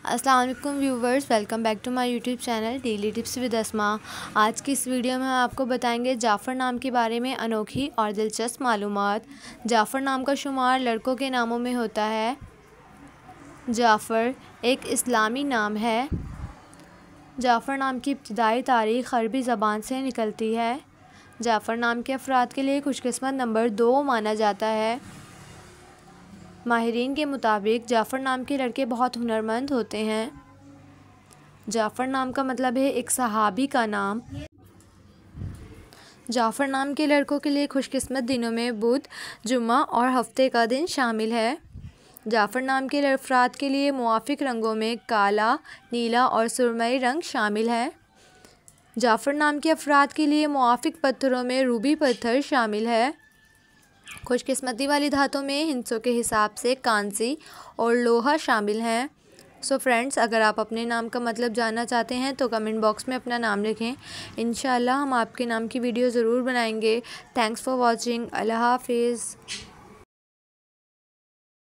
अस्सलाम वालेकुम viewers, welcome back to my YouTube channel daily tips with Asma. आज की इस वीडियो में हम आपको बताएंगे जाफ़र नाम के बारे में अनोखी और दिलचस्प मालूमात। जाफ़र नाम का शुमार लड़कों के नामों में होता है। जाफ़र एक इस्लामी नाम है। जाफ़र नाम की इब्तिदाई तारीख़ अरबी ज़बान से निकलती है। जाफ़र नाम के अफराद के लिए खुशकिस्मत नंबर 2 माना जाता है। माहिरीन के मुताबिक जाफ़र नाम के लड़के बहुत हुनरमंद होते हैं। जाफ़र नाम का मतलब है एक सहाबी का नाम। जाफ़र नाम के लड़कों के लिए खुशकिस्मत दिनों में बुध, जुम्मा और हफ्ते का दिन शामिल है। जाफ़र नाम के अफराद के लिए मुवाफ़िक रंगों में काला, नीला और सुरमई रंग शामिल है। जाफ़र नाम के अफराद के लिए मुवाफ़िक पत्थरों में रूबी पत्थर शामिल है। खुशकिस्मती वाली धातों में हिंसों के हिसाब से कांसी और लोहा शामिल हैं। सो फ्रेंड्स, अगर आप अपने नाम का मतलब जानना चाहते हैं तो कमेंट बॉक्स में अपना नाम लिखें। इंशाल्लाह हम आपके नाम की वीडियो ज़रूर बनाएंगे। Thanks for watching. अल्लाह हाफिज़।